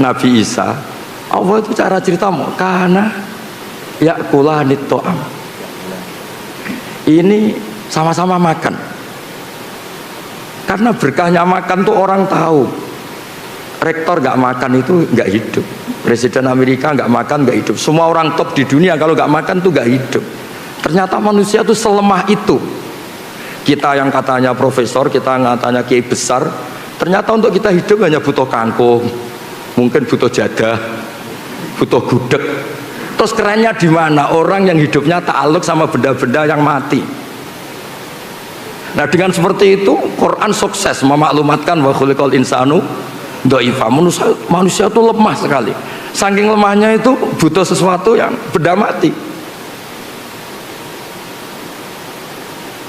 Nabi Isa, Allah itu cara cerita karena yakulanit to'am, ini sama-sama makan. Karena berkahnya makan tuh orang tahu. Rektor nggak makan itu nggak hidup. Presiden Amerika nggak makan nggak hidup. Semua orang top di dunia kalau nggak makan tuh nggak hidup. Ternyata manusia tuh selemah itu. Kita yang katanya profesor, kita yang katanya kiai besar, ternyata untuk kita hidup hanya butuh kangkung, mungkin butuh jadah, butuh gudeg. Terus kerennya di mana? Orang yang hidupnya ta'aluk sama benda-benda yang mati. Nah dengan seperti itu Quran sukses memaklumatkan wa khuliqal insanu dhaifa. Manusia itu lemah sekali. Saking lemahnya itu butuh sesuatu yang benda mati.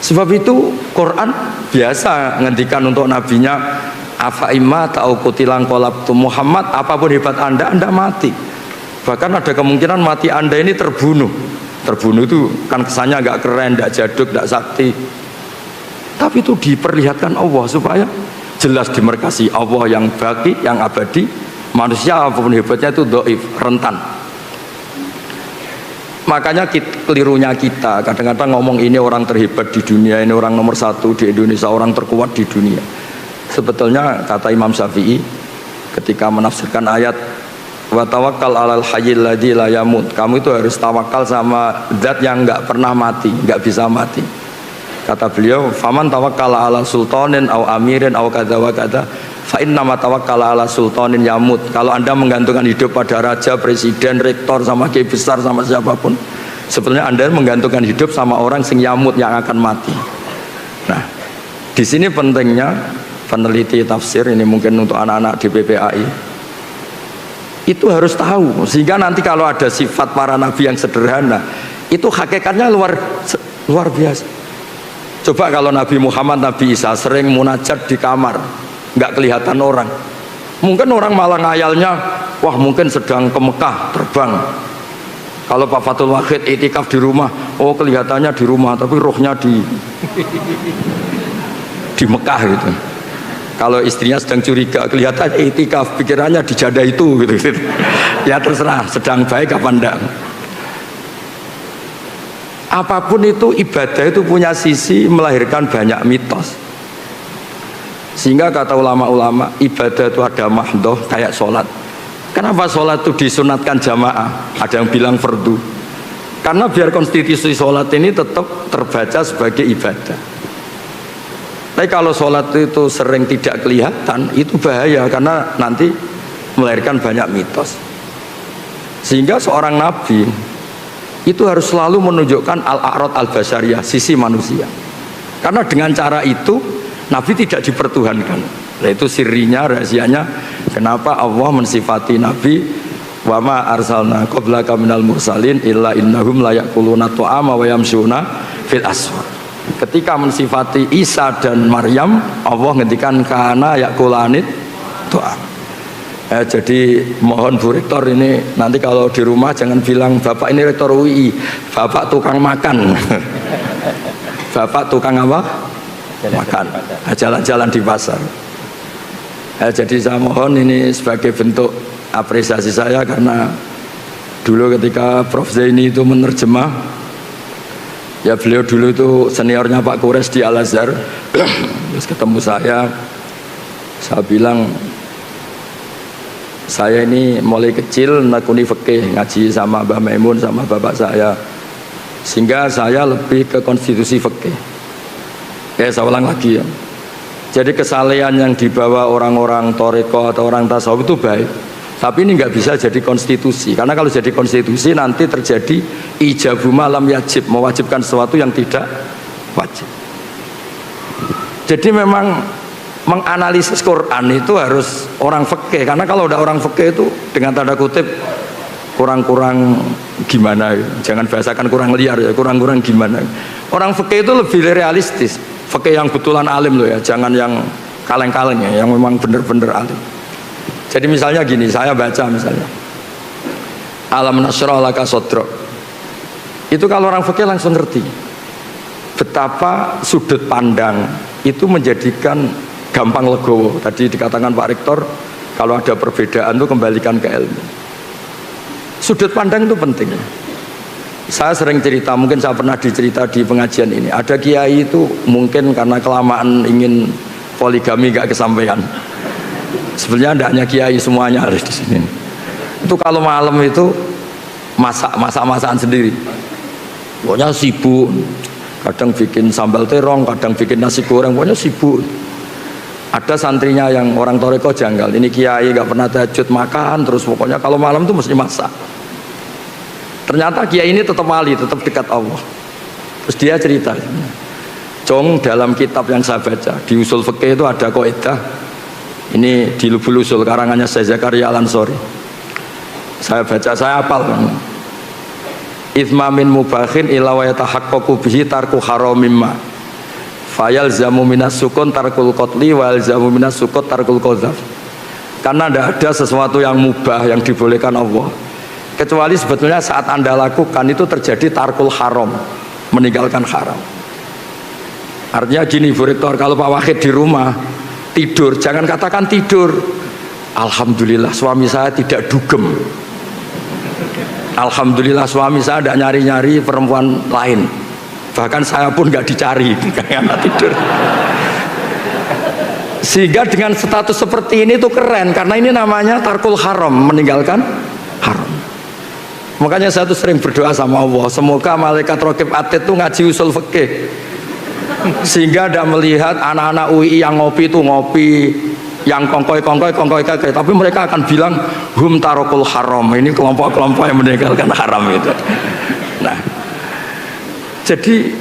Sebab itu Quran biasa ngendikan untuk nabinya, afa imma ta'u kutilang kolabtu Muhammad, apapun hebat anda mati. Bahkan ada kemungkinan mati anda ini terbunuh. Terbunuh itu kan kesannya nggak keren, nggak jaduk, nggak sakti. Tapi itu diperlihatkan Allah supaya jelas dimerkasi Allah yang baki, yang abadi. Manusia apapun hebatnya itu dhaif, rentan. Makanya kelirunya kita kadang-kadang ngomong ini orang terhebat di dunia, ini orang nomor satu di Indonesia, orang terkuat di dunia. Sebetulnya kata Imam Syafi'i ketika menafsirkan ayat wa tawakkal 'alal hayyil ladzi la yamut, kamu itu harus tawakal sama zat yang enggak pernah mati, enggak bisa mati. Kata beliau, faman tawakkala 'ala sultanin aw amirin aw kadza wa kadza fa inna ma tawakkala 'ala sultanin yamut. Kalau Anda menggantungkan hidup pada raja, presiden, rektor, sama kiai besar, sama siapapun, sebetulnya Anda menggantungkan hidup sama orang sing yamut, yang akan mati. Nah, di sini pentingnya peneliti tafsir, ini mungkin untuk anak-anak di PPAI, itu harus tahu, sehingga nanti kalau ada sifat para nabi yang sederhana, itu hakikatnya luar biasa. Coba kalau Nabi Muhammad, Nabi Isa sering munajat di kamar, nggak kelihatan orang, mungkin orang malah ngayalnya, wah mungkin sedang ke Mekah terbang. Kalau Pak Fathul Wahid itikaf di rumah, oh kelihatannya di rumah tapi rohnya di Mekah gitu. Kalau istrinya sedang curiga, kelihatan itikaf, pikirannya di jadah itu gitu. Ya terserah sedang baik apa enggak. Apapun itu ibadah itu punya sisi melahirkan banyak mitos. Sehingga kata ulama-ulama, ibadah itu ada mahdoh kayak sholat. Kenapa sholat itu disunatkan jamaah? Ada yang bilang fardu. Karena biar konstitusi sholat ini tetap terbaca sebagai ibadah. Tapi kalau sholat itu sering tidak kelihatan, itu bahaya karena nanti melahirkan banyak mitos. Sehingga seorang nabi itu harus selalu menunjukkan al-a'rad al-basyariyah, sisi manusia. Karena dengan cara itu Nabi tidak dipertuhankan. Nah, itu sirinya, rahasianya kenapa Allah mensifati Nabi wa ma arsalna qablaka minal mursalin illa innahum la yaquluna ta'ama wa yamshuna fil aswaq. Ketika mensifati Isa dan Maryam, Allah ngendikan kana yaqulanit ta'am. Jadi mohon Bu Rektor ini nanti kalau di rumah jangan bilang Bapak ini Rektor UI, Bapak tukang makan. Bapak tukang apa? Makan, jalan-jalan di pasar. Jadi saya mohon ini sebagai bentuk apresiasi saya karena dulu ketika Prof Zaini itu menerjemah, ya beliau dulu itu seniornya Pak Kures di Al Azhar. Terus ketemu saya bilang, saya ini mulai kecil nekuni fikih, ngaji sama Mbah Maimun sama bapak saya, sehingga saya lebih ke konstitusi fikih. Saya ulang lagi ya. Jadi kesalehan yang dibawa orang-orang toriko atau orang tasawuf itu baik, tapi ini nggak bisa jadi konstitusi, karena kalau jadi konstitusi nanti terjadi ijabu malam yajib, mewajibkan sesuatu yang tidak wajib. Jadi memang menganalisis Quran itu harus orang fikih, karena kalau udah orang fikih itu dengan tanda kutip kurang-kurang gimana, jangan bahasakan kurang liar ya, kurang-kurang gimana. Orang fikih itu lebih realistis, fikih yang betulan alim loh ya, jangan yang kaleng-kaleng ya, yang memang bener-bener alim. Jadi misalnya gini, saya baca misalnya alam nasrah laka sodrok, itu kalau orang fikih langsung ngerti betapa sudut pandang itu menjadikan gampang legowo. Tadi dikatakan Pak Rektor, Kalau ada perbedaan tuh kembalikan ke ilmu. Sudut pandang itu penting. Saya sering cerita, mungkin saya pernah dicerita di pengajian ini. Ada kiai itu mungkin karena kelamaan ingin poligami gak kesampaian. Sebenarnya tidak hanya kiai, semuanya ada di sini. Itu kalau malam itu masakan sendiri. Pokoknya sibuk. Kadang bikin sambal terong, kadang bikin nasi goreng, pokoknya sibuk. Ada santrinya yang orang toreko janggal. Ini kiai gak pernah tahajud makan, terus pokoknya kalau malam itu mesti masak. Ternyata kiai ini tetap wali, tetap dekat Allah. Terus dia cerita, Cong, dalam kitab yang saya baca di usul fikih itu ada kaidah. Ini di Lubul Usul karangannya Syekh Zakaria Al-Ansori. Saya baca, saya hafal. Ithma min mubakhin ila wa yatahaqqaqu bihi tarku haramimma. Fayalzamu minas sukun tarkul qatli wa yalzamu minas sukut tarkul qadzaf. Karena tidak ada sesuatu yang mubah yang dibolehkan Allah, kecuali sebetulnya saat Anda lakukan itu terjadi tarkul haram, meninggalkan haram. Artinya gini Bu Rektor, kalau Pak Wahid di rumah tidur, jangan katakan tidur alhamdulillah suami saya tidak dugem, alhamdulillah suami saya tidak nyari-nyari perempuan lain, bahkan saya pun nggak dicari karena tidur. Sehingga dengan status seperti ini tuh keren, karena ini namanya tarkul haram, meninggalkan haram. Makanya saya tuh sering berdoa sama Allah, semoga malaikat raqib atid tuh ngaji usul fikih, sehingga ada melihat anak-anak UI yang ngopi itu ngopi, yang kongkoi, tapi mereka akan bilang hum tarokul haram, ini kelompok-kelompok yang meninggalkan haram itu. Nah, jadi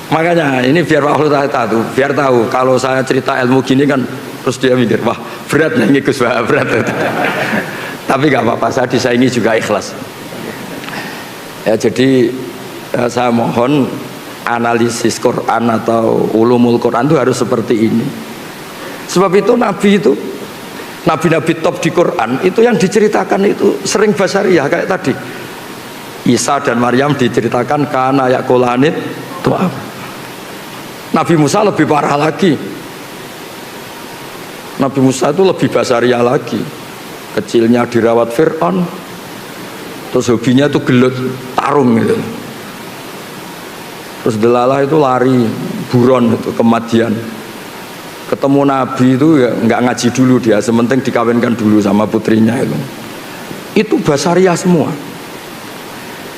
makanya ini biar Pak Khulud tahu, biar tahu kalau saya cerita ilmu gini kan, terus dia mikir wah berat nih Gus, berat. Tapi nggak apa-apa, saya disaingi juga ikhlas. Ya jadi saya mohon analisis Quran atau ulumul Quran itu harus seperti ini. Sebab itu nabi-nabi top di Quran itu yang diceritakan itu sering basariyah kayak tadi. Isa dan Maryam diceritakan kana yaqulanit tu'am. Nabi Musa lebih parah lagi. Nabi Musa itu lebih basariyah lagi. Kecilnya dirawat Fir'aun, terus hobinya itu gelut tarung gitu. Terus delalah itu lari buron itu kematian. Ketemu Nabi itu ya nggak ngaji dulu dia, sementing dikawinkan dulu sama putrinya itu. Itu basariah semua.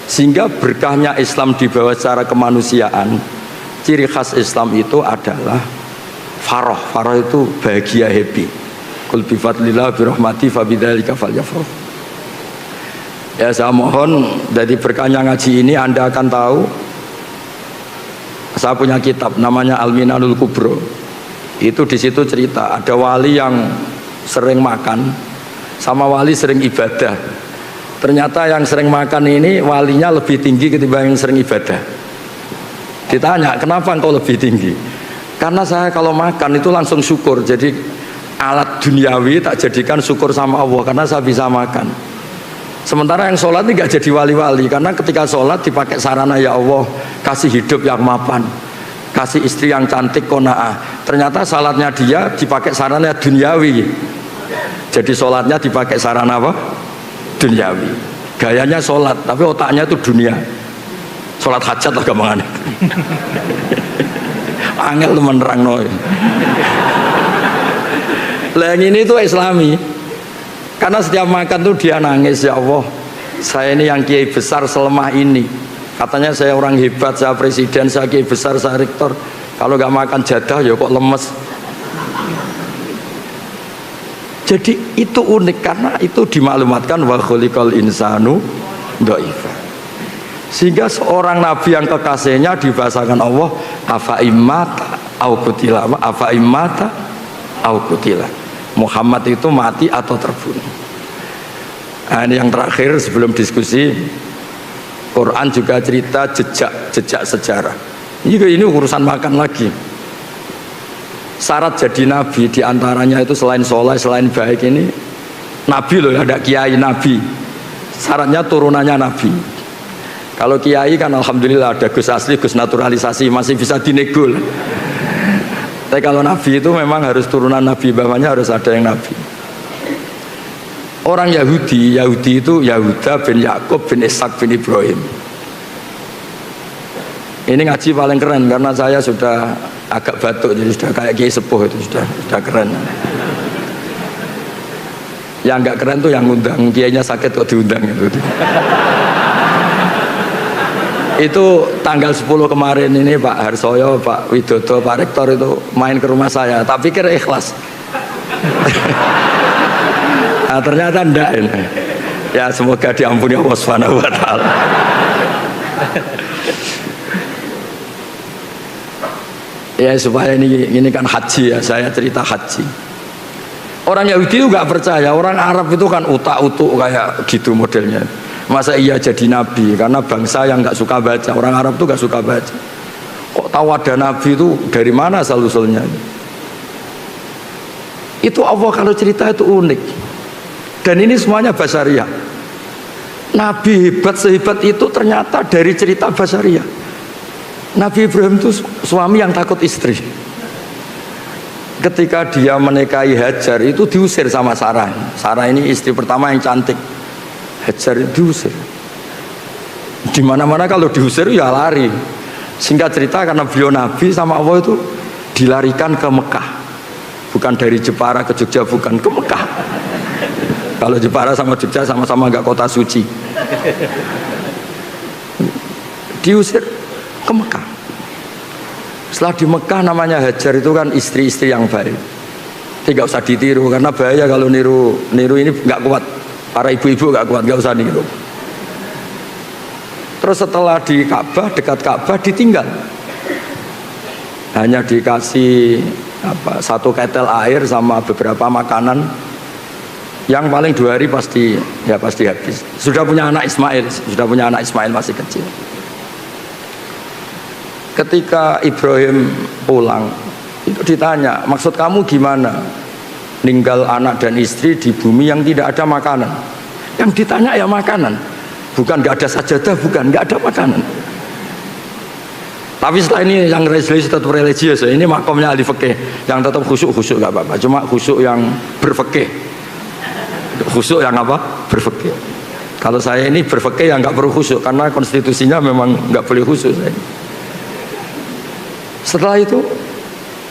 Sehingga berkahnya Islam dibawa secara kemanusiaan. Ciri khas Islam itu adalah faroh. Faroh itu bahagia, happy. Qul bi fadlillah bi rahmati fa bidzalika falyafrah. Ya saya mohon dari berkahnya ngaji ini Anda akan tahu. Saya punya kitab namanya Al-Minanul Kubro. Itu di situ cerita ada wali yang sering makan sama wali sering ibadah. Ternyata yang sering makan ini walinya lebih tinggi ketimbang yang sering ibadah. Ditanya, kenapa engkau lebih tinggi? Karena saya kalau makan itu langsung syukur. Jadi alat duniawi tak jadikan syukur sama Allah karena saya bisa makan. Sementara yang sholat ini gak jadi wali-wali, karena ketika sholat dipakai sarana ya Allah kasih hidup yang mapan, kasih istri yang cantik qanaah. Ternyata sholatnya dia dipakai sarana duniawi. Jadi sholatnya dipakai sarana apa? Duniawi. Gayanya sholat tapi otaknya itu dunia. Sholat hajat lah gampangannya. Angel teman nerang noy. Lah yang ini tuh Islami. Karena setiap makan tuh dia nangis, ya Allah saya ini yang kiai besar selemah ini, katanya saya orang hebat, saya presiden, saya kiai besar, saya rektor, kalau nggak makan jadah ya kok lemes. Jadi itu unik karena itu dimaklumatkan wa khuliqal insanu dhaifa. Sehingga seorang nabi yang kekasihnya dibahasakan Allah afa immata au qutila, afa immata au qutila. Muhammad itu mati atau terbunuh. Nah, ini yang terakhir sebelum diskusi. Quran juga cerita jejak sejarah. Ini urusan makan lagi. Syarat jadi nabi diantaranya itu selain soleh, selain baik ini nabi loh, ada kiai nabi. Syaratnya turunannya nabi. Kalau kiai kan alhamdulillah ada gus asli, gus naturalisasi, masih bisa dinego. Tapi kalau nabi itu memang harus turunan nabi, bapaknya harus ada yang nabi. orang Yahudi itu Yahuda bin Yakub bin Ishak bin Ibrahim. Ini ngaji paling keren karena saya sudah agak batuk, jadi sudah kayak kiai sepuh, itu sudah keren. Yang nggak keren tuh yang ngundang, kiainya sakit kok diundang itu. Itu tanggal 10 kemarin ini Pak Harsoyo, Pak Widodo, Pak Rektor itu main ke rumah saya, tak pikir ikhlas. Nah, ternyata enggak ini. Ya semoga diampuni Allah Subhanahu wa taala. Ya supaya ini kan haji ya, saya cerita haji. Orang Yahudi itu nggak percaya, orang Arab itu kan utak-utuk kayak gitu modelnya. Masa iya jadi nabi? Karena bangsa yang nggak suka baca, orang Arab tuh nggak suka baca. Kok tahu ada nabi itu dari mana asal-usulnya? Itu Allah kalau cerita itu unik. Dan ini semuanya basariah. Nabi hebat sehebat itu ternyata dari cerita basariah. Nabi Ibrahim itu suami yang takut istri. Ketika dia menikahi Hajar itu diusir sama Sarah. Sarah ini istri pertama yang cantik. Hajar diusir. Di mana-mana kalau diusir ya lari. Singkat cerita karena beliau Nabi sama Allah itu dilarikan ke Mekah. Bukan dari Jepara ke Jogja, bukan, ke Mekah. Kalau Jepara sama Jogja sama-sama nggak kota suci. Diusir ke Mekah. Setelah di Mekah namanya Hajar itu kan istri-istri yang baik. Tidak usah ditiru karena bahaya kalau niru ini nggak kuat. Para ibu-ibu nggak kuat, nggak usah niru. Terus setelah di Ka'bah, dekat Ka'bah ditinggal. Hanya dikasih satu ketel air sama beberapa makanan yang paling 2 hari pasti habis. Sudah punya anak Ismail masih kecil. Ketika Ibrahim pulang itu ditanya, maksud kamu gimana ninggal anak dan istri di bumi yang tidak ada makanan? Yang ditanya ya makanan, bukan nggak ada sajadah, bukan nggak ada makanan. Tapi setelah ini yang religius tetap religius, ini makomnya ahli fikih, yang tetap khusyuk nggak apa-apa, cuma khusyuk yang berfikih, khusyuk yang apa berfikih. Kalau saya ini berfikih yang nggak perlu khusyuk karena konstitusinya memang nggak boleh khusyuk saya. Setelah itu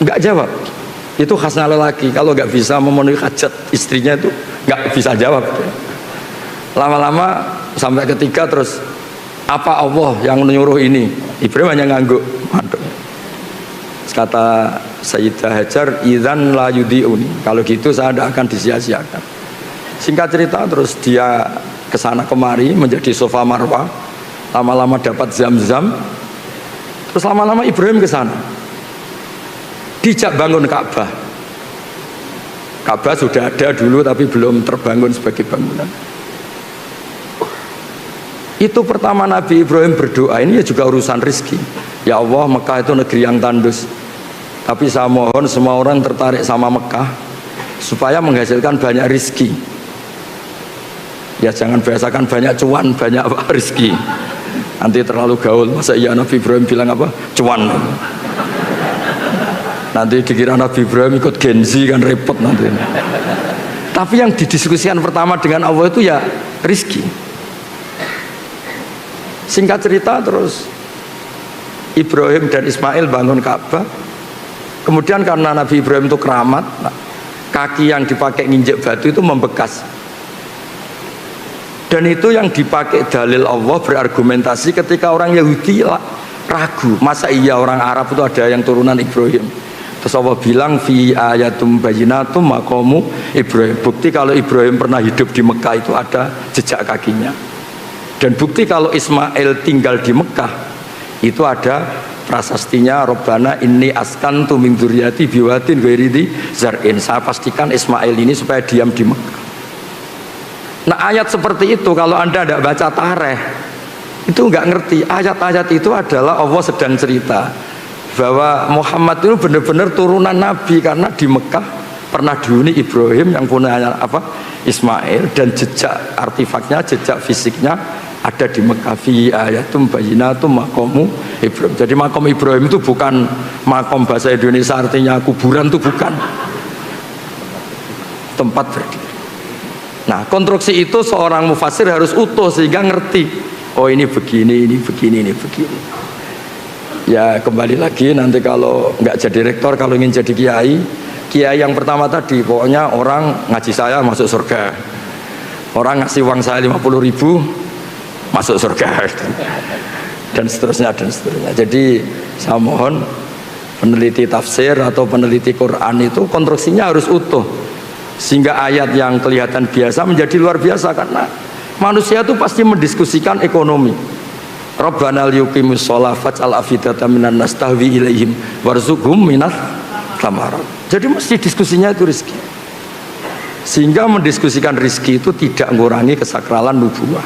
nggak jawab, itu khasnya lelaki, kalau nggak bisa memenuhi hajat istrinya itu nggak bisa jawab. Lama-lama sampai ketiga terus, apa Allah yang menyuruh ini? Ibrahim hanya ngangguk, mantuk. Kata Sayyidah Hajar, idzan la yudiuni, kalau gitu saya tidak akan disia-siakan. Singkat cerita terus dia kesana kemari menjadi sofa marwah, lama-lama dapat zam-zam. Terus lama-lama Ibrahim ke sana. Dijak bangun Ka'bah. Ka'bah sudah ada dulu tapi belum terbangun sebagai bangunan. Itu pertama Nabi Ibrahim berdoa, ini ya juga urusan rizki. Ya Allah, Mekah itu negeri yang tandus. Tapi saya mohon semua orang tertarik sama Mekah supaya menghasilkan banyak rizki. Ya jangan biasakan banyak cuan, banyak rizki. Nanti terlalu gaul. Masa iya Nabi Ibrahim bilang apa? Cuan. Nanti dikira Nabi Ibrahim ikut Gen Z kan repot nanti. Tapi yang didiskusikan pertama dengan Allah itu ya rizki. Singkat cerita terus Ibrahim dan Ismail bangun Ka'bah. Kemudian karena Nabi Ibrahim itu keramat, kaki yang dipakai nginjek batu itu membekas. Dan itu yang dipakai dalil Allah berargumentasi ketika orang Yahudi ragu, masa iya orang Arab itu ada yang turunan Ibrahim. Terus Allah bilang fi ayatum bayyinatum maqamu Ibrahim. Bukti kalau Ibrahim pernah hidup di Mekah itu ada jejak kakinya. Dan bukti kalau Ismail tinggal di Mekah itu ada prasastinya, Robbana inni askantu min dzurriyyati biwadin ghairi zar'in. Saya pastikan Ismail ini supaya diam di Mekah. Nah ayat seperti itu kalau Anda tidak baca tarikh itu nggak ngerti. Ayat-ayat itu adalah Allah sedang cerita bahwa Muhammad itu benar-benar turunan Nabi karena di Mekah pernah dihuni Ibrahim yang punya Ismail, dan jejak artefaknya, jejak fisiknya ada di Mekah. Fi ayatum bayyinatum maqamu Ibrahim. Jadi makom Ibrahim itu bukan makom bahasa Indonesia artinya kuburan, itu bukan, tempat berdiri. Nah, konstruksi itu seorang mufassir harus utuh sehingga ngerti. Oh, ini begini, ini begini, ini begini. Ya kembali lagi nanti kalau nggak jadi rektor, kalau ingin jadi kiai, kiai yang pertama tadi pokoknya orang ngaji saya masuk surga, orang ngasih uang saya 50.000 masuk surga, dan seterusnya dan seterusnya. Jadi saya mohon peneliti tafsir atau peneliti Quran itu konstruksinya harus utuh sehingga ayat yang kelihatan biasa menjadi luar biasa, karena manusia itu pasti mendiskusikan ekonomi. Rabbana liyuqimus shalah faj'al afidatan minan nas tahwi ilaihim warzuqhum minats thamarat. Jadi mesti diskusinya itu rezeki. Sehingga mendiskusikan rezeki itu tidak mengurangi kesakralan nubuwah.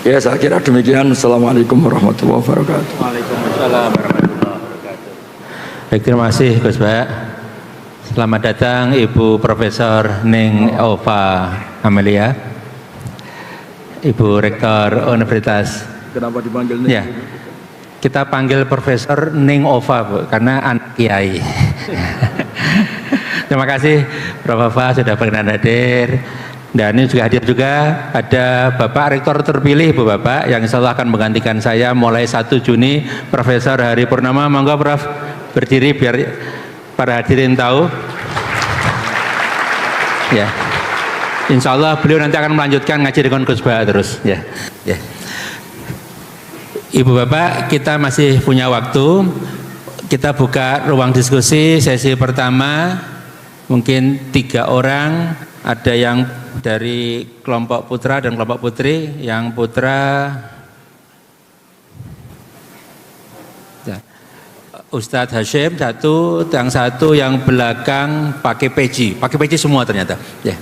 Ya, saya kira demikian. Assalamualaikum warahmatullahi wabarakatuh. Waalaikumsalam warahmatullahi wabarakatuh. Baik, terima kasih Gus Bah. Selamat datang Ibu Profesor Ning Ova Amelia, Ibu Rektor Universitas. Kenapa dipanggil Ning? Ya, kita panggil Profesor Ning Ova, Bu, karena anak kiai. Terima kasih Prof. Ova sudah berkenan hadir. Dan ini juga hadir juga ada Bapak Rektor terpilih, Bu Bapak, yang insya Allah akan menggantikan saya mulai 1 Juni, Profesor Hari Purnama. Monggo Prof berdiri biar para hadirin tahu. Ya, insya Allah beliau nanti akan melanjutkan ngaji dengan Gus Bah terus. Ya, ya. Ibu Bapak, kita masih punya waktu. Kita buka ruang diskusi sesi pertama. Mungkin 3 orang. Ada yang dari kelompok putra dan kelompok putri. Yang putra Ustadz Hashim satu, yang satu yang belakang pakai peci semua ternyata. Ya,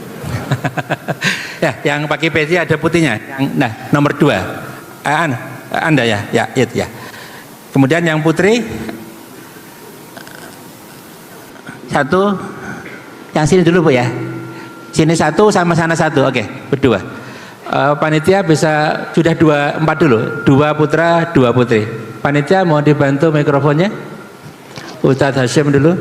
ya, yang pakai peci ada putihnya. Nah, nomor 2, Anda ya, ya, itu ya. Kemudian yang putri satu, yang sini dulu Bu ya. Sini satu sama sana satu, oke, berdua. Panitia bisa sudah 4 dulu, 2 putra, 2 putri. Panitia mau dibantu mikrofonnya? Ustadz Hashim dulu.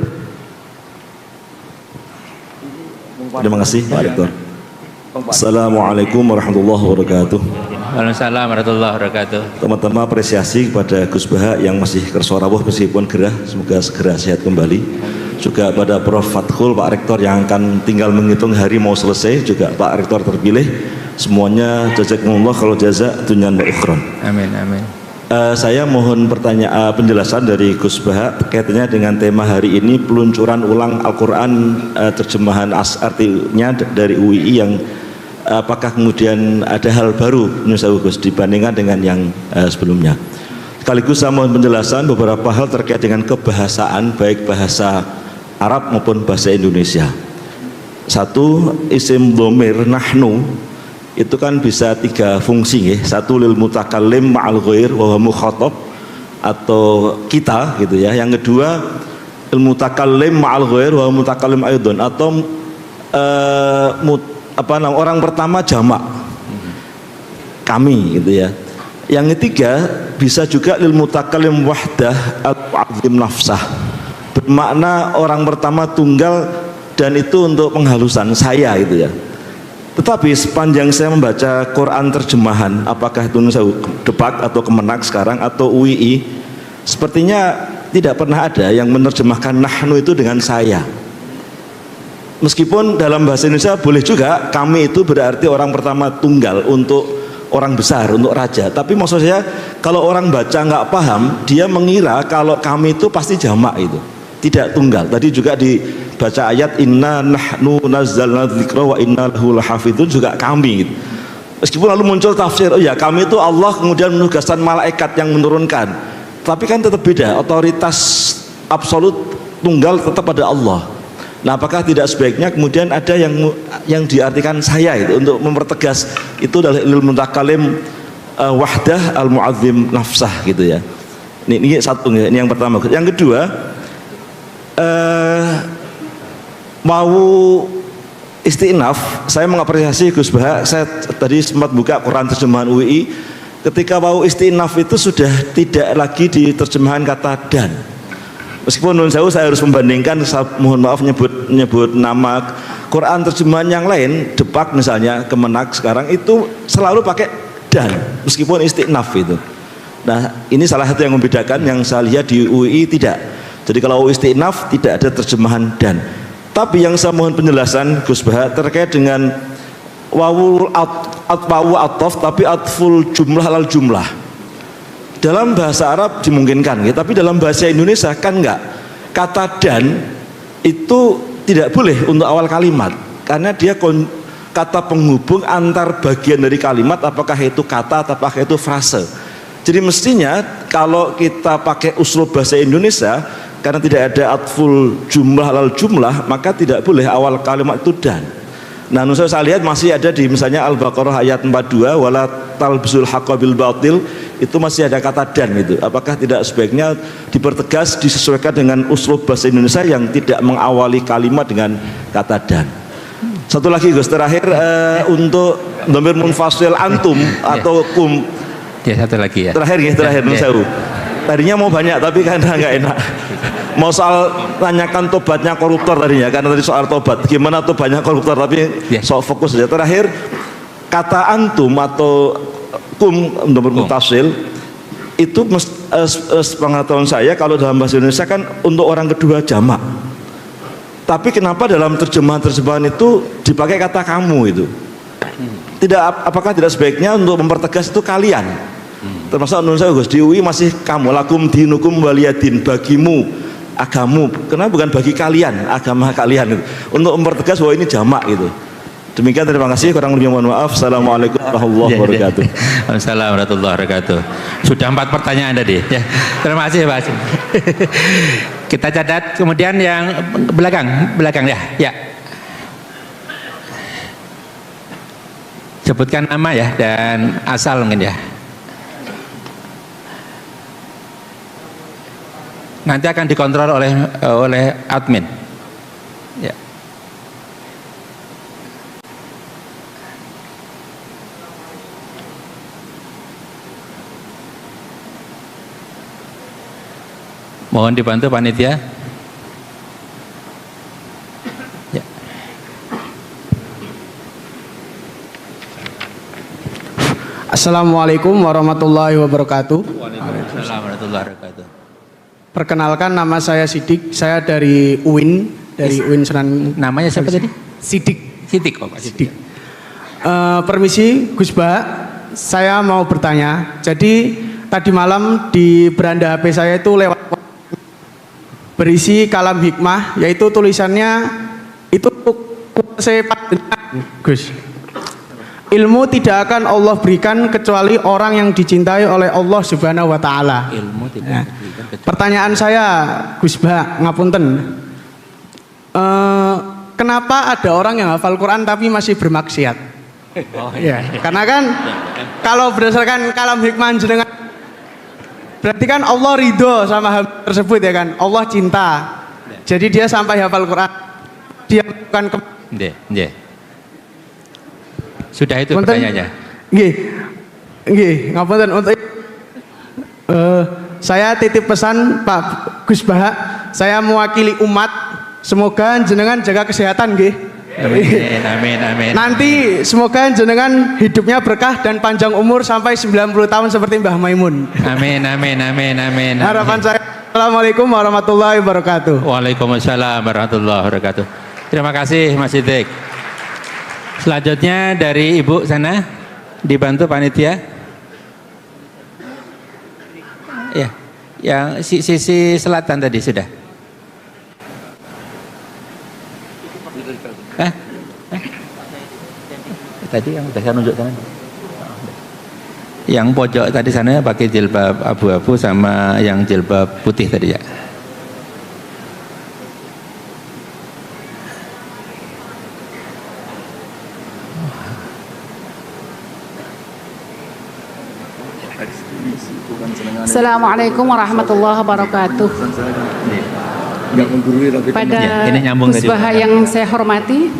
Terima kasih Pak Rektor. Assalamualaikum warahmatullahi wabarakatuh. Waalaikumsalam warahmatullahi wabarakatuh. Teman-teman apresiasi kepada Gus Bah yang masih kerso rawuh meskipun gerah, semoga segera sehat kembali. Juga pada Prof Fathul, Pak Rektor yang akan tinggal menghitung hari mau selesai, juga Pak Rektor terpilih. Semuanya jazakumullah kalau jazak dunyan wa ukhron. Amin, amin. Saya mohon penjelasan dari Gus Bah kaitannya dengan tema hari ini, peluncuran ulang Al-Quran, terjemahan artinya dari UII, yang apakah kemudian ada hal baru Gus dibandingkan dengan yang sebelumnya. Sekaligus saya mohon penjelasan beberapa hal terkait dengan kebahasaan, baik bahasa Arab maupun bahasa Indonesia. Satu, isim dhamir nahnu itu kan bisa 3 fungsi ya. Satu, lil mutakallim ma'al ghair wa huwa mukhatab, atau kita gitu ya. Yang kedua, lil mutakallim ma'al ghair wa huwa mutakallim aidon, atau orang pertama jamak, kami gitu ya. Yang ketiga bisa juga lil mutakallim wahdah al-azim nafsah, bermakna orang pertama tunggal dan itu untuk penghalusan saya gitu ya. Tetapi sepanjang saya membaca Quran terjemahan, apakah itu Nusa Depak atau Kemenak sekarang atau UII, sepertinya tidak pernah ada yang menerjemahkan nahnu itu dengan saya. Meskipun dalam bahasa Indonesia boleh juga kami itu berarti orang pertama tunggal untuk orang besar, untuk raja. Tapi maksud saya kalau orang baca nggak paham, dia mengira kalau kami itu pasti jamak, itu tidak tunggal. Tadi juga dibaca ayat inna nahnu nazzalna dzikra wa inna lahu lahafidun, juga kami gitu. Meskipun lalu muncul tafsir, oh ya kami itu Allah kemudian menugaskan malaikat yang menurunkan, tapi kan tetap beda, otoritas absolut tunggal tetap pada Allah. Nah, apakah tidak sebaiknya kemudian ada yang diartikan saya itu untuk mempertegas itu adalah ilmu mutakalim wahdah al-mu'azzim nafsah gitu ya. Ini satu, ini yang pertama. Yang kedua, mau istinaf, saya mengapresiasi Gus Bah. Saya tadi sempat buka Quran terjemahan UII, ketika mau istinaf itu sudah tidak lagi di terjemahan kata dan, Meskipun nun sewu saya harus membandingkan, mohon maaf nyebut nama Quran terjemahan yang lain, Depak misalnya, Kemenak sekarang itu selalu pakai dan, meskipun istiqnaf itu. Nah ini salah satu yang membedakan, yang saya lihat di UI tidak. Jadi kalau istiqnaf tidak ada terjemahan dan. Tapi yang saya mohon penjelasan Gus Baha terkait dengan wawu atof tapi atful jumlah lal jumlah. Dalam bahasa Arab dimungkinkan, ya, tapi dalam bahasa Indonesia kan enggak. Kata dan itu tidak boleh untuk awal kalimat karena dia kata penghubung antar bagian dari kalimat, apakah itu kata apakah itu frase. Jadi mestinya kalau kita pakai uslub bahasa Indonesia, karena tidak ada atful jumlah lal jumlah, maka tidak boleh awal kalimat itu dan. Nah, saya lihat masih ada di misalnya Al-Baqarah ayat 42, wala talbisul haqqa bil batil, itu masih ada kata dan itu. Apakah tidak sebaiknya dipertegas, disesuaikan dengan uslub bahasa Indonesia yang tidak mengawali kalimat dengan kata dan. Satu lagi Gus, terakhir untuk dhamir munfasil antum atau kum. Ya, satu lagi ya. Terakhir nun sewu. Tadinya mau banyak tapi karena nggak enak. Mau soal tanyakan tobatnya koruptor tadinya, karena tadi soal tobat. Gimana tobatnya koruptor, tapi soal fokus saja. Terakhir kata antum atau kum dhamir munfasil itu pengetahuan saya kalau dalam bahasa Indonesia kan untuk orang kedua jamak. Tapi kenapa dalam terjemahan itu dipakai kata kamu itu? Apakah tidak sebaiknya untuk mempertegas itu kalian? Termasuk menurut saya Gus, di UI masih kamu, lakum dinukum waliyadin, bagimu agamu, karena bukan bagi kalian, agama kalian itu. Untuk mempertegas bahwa ini jamak gitu. Demikian, terima kasih, kurang lebih mohon maaf. Assalamualaikum warahmatullahi wabarakatuh. Assalamualaikum warahmatullahi wabarakatuh. Sudah 4 pertanyaan tadi ya. Terima kasih Pak Hasim. Kita catat, kemudian yang belakang ya. Ya. Sebutkan nama ya dan asal mungkin ya. Nanti akan dikontrol oleh admin. Ya. Mohon dibantu panitia. Ya. Assalamualaikum warahmatullahi wabarakatuh. Waalaikumsalam warahmatullahi wabarakatuh. Perkenalkan, nama saya Sidik, saya dari UIN, UIN Senan. Namanya siapa tadi? Sidik. Oh, Pak Sidik. Permisi Gus Ba, saya mau bertanya. Jadi tadi malam di beranda HP saya itu lewat berisi kalam hikmah, yaitu tulisannya itu Gus. Ilmu tidak akan Allah berikan kecuali orang yang dicintai oleh Allah Subhanahu wa taala. Ilmu tidak diberikan kecuali. Pertanyaan saya Gus Ba, ngapunten. Kenapa ada orang yang hafal Quran tapi masih bermaksiat? Oh iya. Karena kan kalau berdasarkan kalam hikmah jenengan, berarti kan Allah ridho sama hal tersebut ya kan? Allah cinta. Jadi dia sampai hafal Quran. Dia bukan Sudah itu pertanyaannya. Nggih, ngapunten untuk saya titip pesan Pak Gus Baha, saya mewakili umat, semoga jenengan jaga kesehatan nggih. Amin. Nanti semoga jenengan hidupnya berkah dan panjang umur sampai 90 tahun seperti Mbah Maimun. Amin. Harapan saya. Assalamualaikum warahmatullahi wabarakatuh. Waalaikumsalam warahmatullahi wabarakatuh. Terima kasih Mas Sidik. Selanjutnya dari Ibu sana, dibantu panitia. Ya, yang sisi selatan tadi sudah. Tadi yang udah saya nunjuk sana. Yang pojok tadi sana pakai jilbab abu-abu sama yang jilbab putih tadi ya. Assalamualaikum warahmatullahi wabarakatuh. Pada Gus Baha yang saya hormati,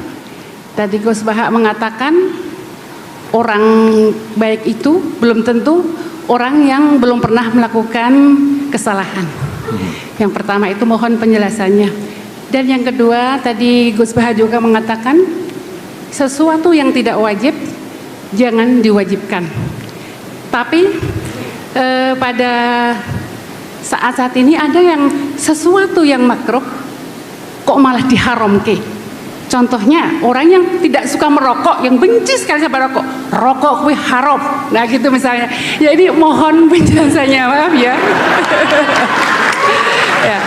tadi Gus Baha mengatakan orang baik itu belum tentu orang yang belum pernah melakukan kesalahan. Yang pertama itu mohon penjelasannya. Dan yang kedua tadi Gus Baha juga mengatakan sesuatu yang tidak wajib jangan diwajibkan. Tapi pada saat ini ada yang sesuatu yang makruh kok malah diharamke. Contohnya orang yang tidak suka merokok, yang benci sekali sama rokok, rokok kuwi haram. Nah gitu misalnya. Ya ini mohon penjelasannya, maaf ya. Ya.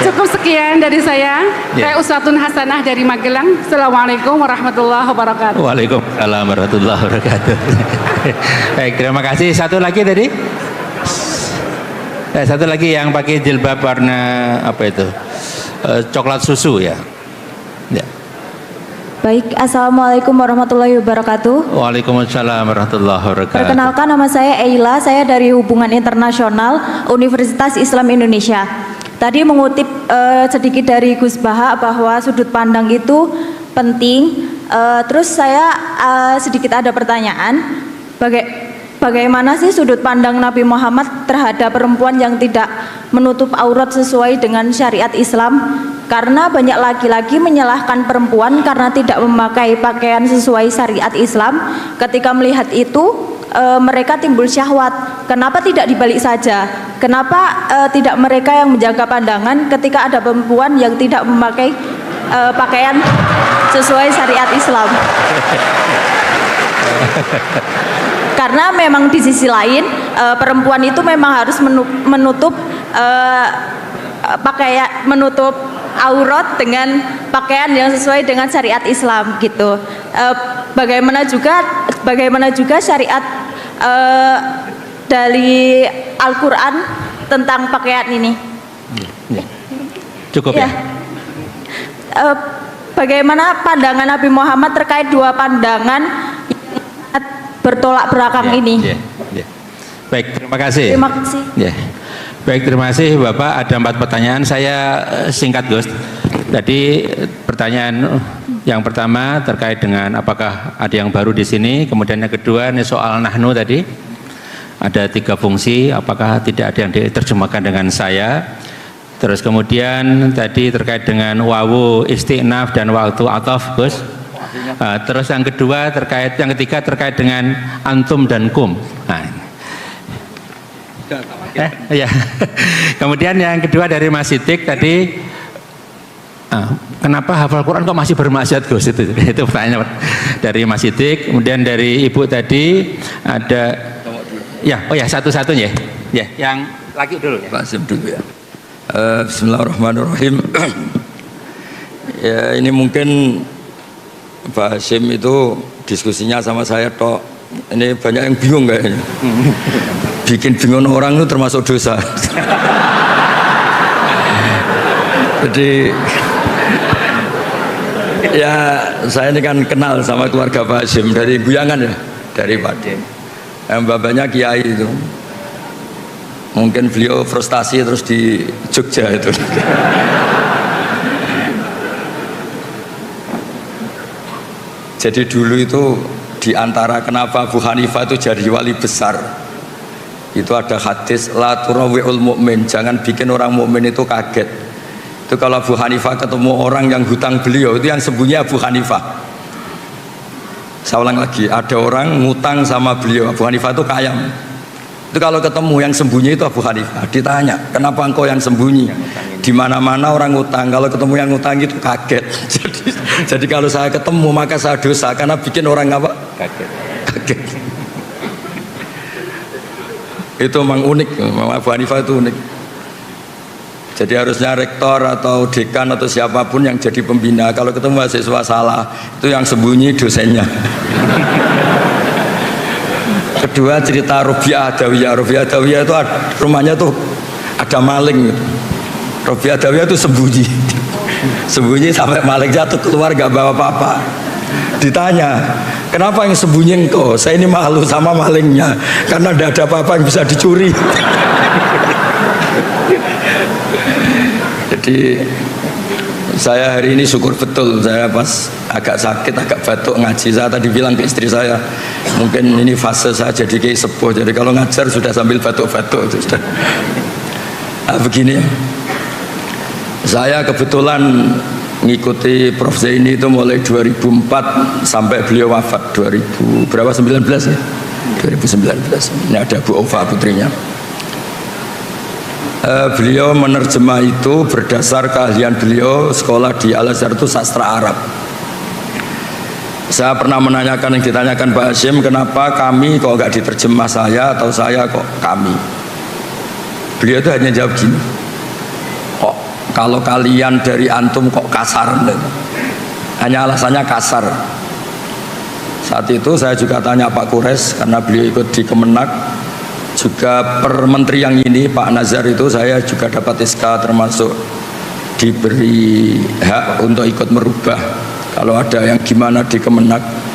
Cukup sekian dari saya. Saya Uswatun Hasanah dari Magelang. Assalamualaikum warahmatullahi wabarakatuh. Waalaikumsalam warahmatullahi wabarakatuh. Baik, terima kasih. Satu lagi tadi. Satu lagi yang pakai jilbab warna apa itu? Coklat susu ya. Ya. Baik, Assalamualaikum warahmatullahi wabarakatuh. Waalaikumsalam warahmatullahi wabarakatuh. Perkenalkan, nama saya Eila, saya dari Hubungan Internasional Universitas Islam Indonesia. Tadi mengutip sedikit dari Gus Baha bahwa sudut pandang itu penting. Terus saya sedikit ada pertanyaan, bagaimana sih sudut pandang Nabi Muhammad terhadap perempuan yang tidak menutup aurat sesuai dengan syariat Islam? Karena banyak laki-laki menyalahkan perempuan karena tidak memakai pakaian sesuai syariat Islam. Ketika melihat itu, mereka timbul syahwat. Kenapa tidak dibalik saja? Kenapa tidak mereka yang menjaga pandangan ketika ada perempuan yang tidak memakai pakaian sesuai syariat Islam? Karena memang di sisi lain perempuan itu memang harus menutup pakaian, menutup aurat dengan pakaian yang sesuai dengan syariat Islam gitu. Bagaimana juga syariat dari Al-Quran tentang pakaian ini? Cukup ya. Bagaimana pandangan Nabi Muhammad terkait dua pandangan yang bertolak belakang ini? Baik, terima kasih. Terima kasih. Baik, terima kasih Bapak. Ada 4 pertanyaan, saya singkat Gus. Tadi pertanyaan yang pertama terkait dengan apakah ada yang baru di sini. Kemudian yang kedua ini soal nahnu tadi. Ada 3 fungsi, apakah tidak ada yang diterjemahkan dengan saya. Terus kemudian tadi terkait dengan wawu istinaf dan waktu ataf Gus. Terus yang kedua yang ketiga terkait dengan antum dan kum. Ya. Kemudian yang kedua dari Mas Sidik tadi, kenapa hafal Quran kok masih bermaksiat Gus? Itu pertanyaan dari Mas Sidik. Kemudian dari Ibu tadi ada, satu-satunya ya, yang laki dulu ya. Pak Sim dulu ya. Bismillahirrahmanirrahim. Ya ini mungkin Pak Sim itu diskusinya sama saya tok. Ini banyak yang bingung kayaknya. Bikin bingung orang itu termasuk dosa. Jadi ya saya ini kan kenal sama keluarga Pak Hasyim dari Guyangan ya, dari Padi. Yang bapaknya kiai itu. Mungkin beliau frustasi terus di Jogja itu. Jadi dulu itu di antara kenapa Abu Hanifah itu jadi wali besar, itu ada hadis la turawi'ul mu'min, jangan bikin orang mukmin itu kaget. Itu kalau Abu Hanifah ketemu orang yang hutang beliau, itu yang sembunyi Abu Hanifah. Saya ulang lagi, ada orang ngutang sama beliau, Abu Hanifah itu kaya. Itu kalau ketemu yang sembunyi itu Abu Hanifah, ditanya kenapa engkau yang sembunyi? Di mana-mana orang ngutang, kalau ketemu yang ngutang itu kaget. Jadi kalau saya ketemu maka saya dosa karena bikin orang apa? Kaget. Itu memang unik, memang Abu Hanifah itu unik. Jadi harusnya rektor atau dekan atau siapapun yang jadi pembina, kalau ketemu mahasiswa salah, itu yang sembunyi dosennya. Kedua cerita Rubiah Adawiyah. Rubiah Adawiyah itu rumahnya tuh ada maling. Rubiah Adawiyah itu sembunyi sampai maling jatuh keluar gak bawa apa-apa. Ditanya, kenapa yang sembunyi engkau? Saya ini malu sama malingnya karena tidak ada apa-apa yang bisa dicuri. Jadi saya hari ini syukur betul, saya pas agak sakit, agak batuk ngaji, saya tadi bilang ke istri saya, mungkin ini fase saya jadi kayak sepuh, jadi kalau ngajar sudah sambil batuk-batuk. Begini, saya kebetulan ngikuti Prof Zaini itu mulai 2004 sampai beliau wafat 2019 ya, 2019. Ini ada Bu Ova putrinya. Beliau menerjemah itu berdasar keahlian beliau sekolah di Al-Azhar itu sastra Arab. Saya pernah menanyakan yang ditanyakan Pak Hashim, kenapa kami kok nggak diterjemah saya atau saya kok kami? Beliau itu hanya jawab gini, kok kalau kalian dari antum kok kasar? Hanya alasannya kasar. Saat itu saya juga tanya Pak Kures karena beliau ikut di Kemenak, juga per menteri yang ini Pak Nazar itu saya juga dapat SK termasuk diberi hak untuk ikut merubah kalau ada yang gimana di Kemenak.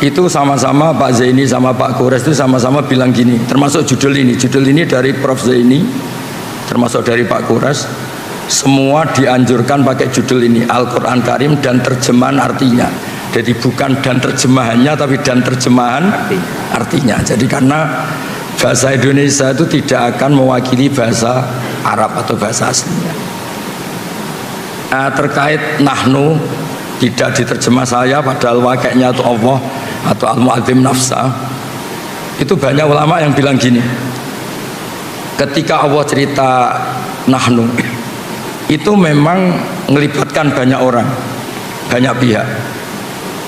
Itu sama-sama Pak Zaini sama Pak Kures itu sama-sama bilang gini, termasuk judul ini dari Prof Zaini, termasuk dari Pak Kures, semua dianjurkan pakai judul ini, Al-Quran Karim dan terjemahan artinya. Jadi bukan dan terjemahannya, tapi dan terjemahan artinya. Jadi karena bahasa Indonesia itu tidak akan mewakili bahasa Arab atau bahasa aslinya. Terkait nahnu tidak diterjemah saya padahal wakilnya itu Allah atau al-mu'adzim nafsa, itu banyak ulama yang bilang gini, ketika Allah cerita nahnu itu memang melibatkan banyak orang, banyak pihak.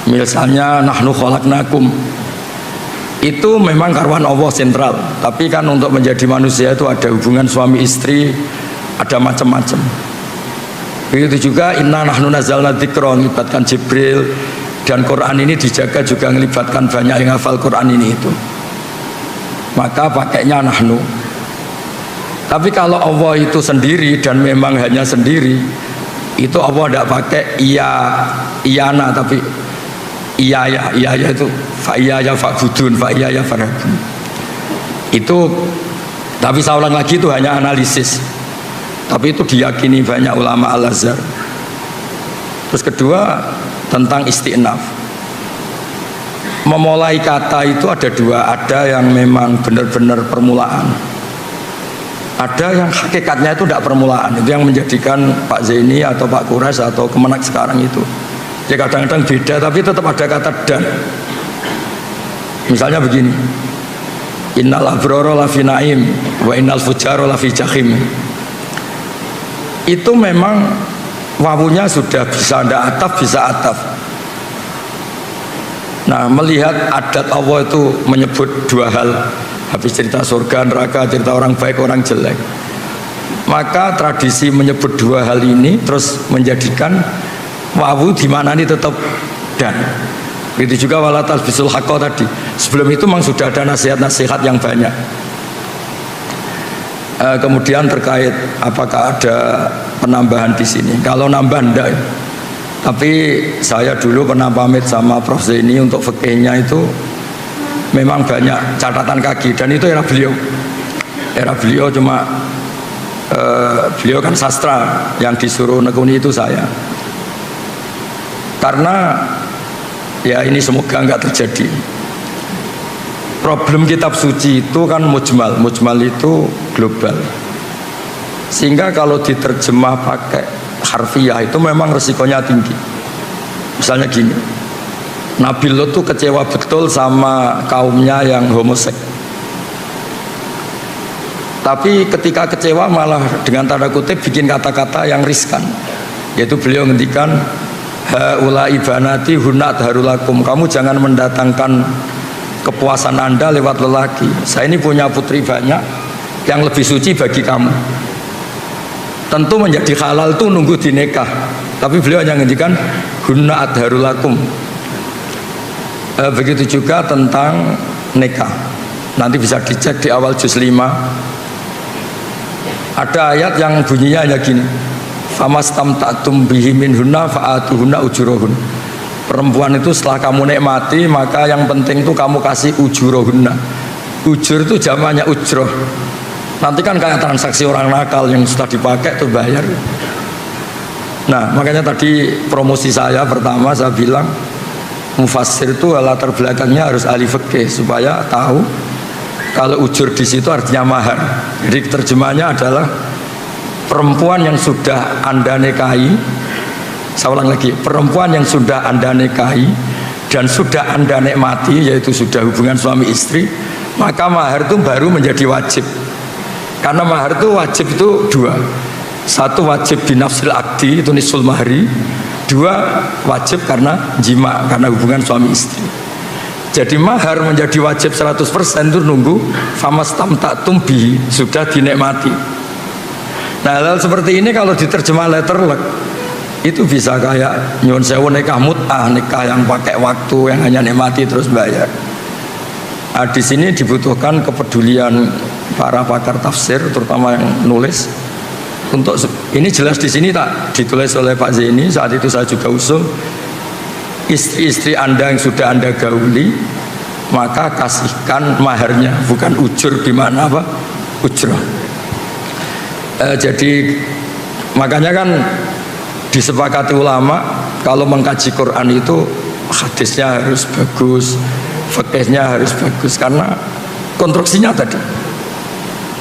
Misalnya nahnu khalaqnakum, itu memang karwan Allah sentral, tapi kan untuk menjadi manusia itu ada hubungan suami istri, ada macam-macam. Begitu juga inna nahnu nazzalna dzikra, melibatkan Jibril, dan Quran ini dijaga juga melibatkan banyak yang hafal Quran ini itu. Maka pakainya nahnu. Tapi kalau Allah itu sendiri dan memang hanya sendiri, itu Allah tidak pakai iyana, tapi iya itu fa iya ya fa'budun, fa iya ya farhabun. Itu, tapi saya ulang lagi, itu hanya analisis. Tapi itu diyakini banyak ulama Al-Azhar. Terus kedua, tentang isti'naf. Memulai kata itu ada dua, ada yang memang benar-benar permulaan, ada yang hakikatnya itu tidak permulaan. Itu yang menjadikan Pak Zaini atau Pak Kures atau Kemenak sekarang itu ya kadang-kadang beda, tapi tetap ada kata dan. Misalnya begini, innal abrara lafi naim wa innal fujara lafi jahim. Itu memang wawunya sudah bisa ndak ataf, bisa ataf. Nah, melihat adat Allah itu menyebut dua hal, habis cerita surga, neraka, cerita orang baik, orang jelek, maka tradisi menyebut dua hal ini terus menjadikan wawu di mana ini tetap dan. Begitu juga wala talbisul haqqa tadi. Sebelum itu memang sudah ada nasihat-nasihat yang banyak. Kemudian terkait apakah ada penambahan di sini? Kalau nambah enggak. Tapi saya dulu pernah pamit sama Prof Zaini untuk fikihnya itu memang banyak catatan kaki, dan itu era beliau. Era beliau cuma beliau kan sastra, yang disuruh nekuni itu saya. Karena ya ini semoga enggak terjadi. Problem kitab suci itu kan mujmal itu global, sehingga kalau diterjemah pakai harfiah itu memang resikonya tinggi. Misalnya gini, Nabi Lot tuh kecewa betul sama kaumnya yang homoseks, tapi ketika kecewa malah dengan tanda kutip bikin kata-kata yang riskan, yaitu beliau ngendikan haula ibanati hunat harulakum, kamu jangan mendatangkan kepuasan Anda lewat lelaki. Saya ini punya putri banyak yang lebih suci bagi kamu. Tentu menjadi halal itu nunggu dinikah, tapi beliau hanya ngendikan hunna adharulakum. Begitu juga tentang nikah, nanti bisa dicek di awal juz 5. Ada ayat yang bunyinya hanya gini, famastamta'tum bihi minhunna fa'atuhunna ujurahun. Perempuan itu setelah kamu nikmati, maka yang penting itu kamu kasih ujurohunna. Ujur itu jamannya ujroh. Nanti kan kayak transaksi orang nakal yang sudah dipakai itu bayar. Nah, makanya tadi promosi saya pertama saya bilang mufassir itu latar belakangnya harus ahli fikih supaya tahu Kalau ujur di situ artinya mahar. Jadi terjemahnya adalah perempuan yang sudah Anda nikahi. Saya ulang lagi, perempuan yang sudah Anda nikahi dan sudah Anda nikmati, yaitu sudah hubungan suami istri, maka mahar itu baru menjadi wajib. Karena mahar itu wajib itu dua. Satu wajib binafsil akdi, itu nisul mahri. Dua wajib karena jima, karena hubungan suami istri. Jadi mahar menjadi wajib 100% itu nunggu famastam taktum bihi, sudah dinikmati. Nah, hal seperti ini kalau diterjemah letterlek itu bisa kayak nyuwun sewu nikah mut'ah, nikah yang pakai waktu, yang hanya nikmati terus bayar. Nah, di sini dibutuhkan kepedulian para pakar tafsir, terutama yang nulis. Untuk ini jelas di sini tak ditulis oleh Pak Zaini, saat itu saya juga usul. Istri-istri Anda yang sudah Anda gauli, maka kasihkan maharnya, bukan ujur. Gimana apa? Ujrah. Jadi makanya kan disepakati ulama kalau mengkaji Quran itu hadisnya harus bagus, fikihnya harus bagus, karena konstruksinya tadi.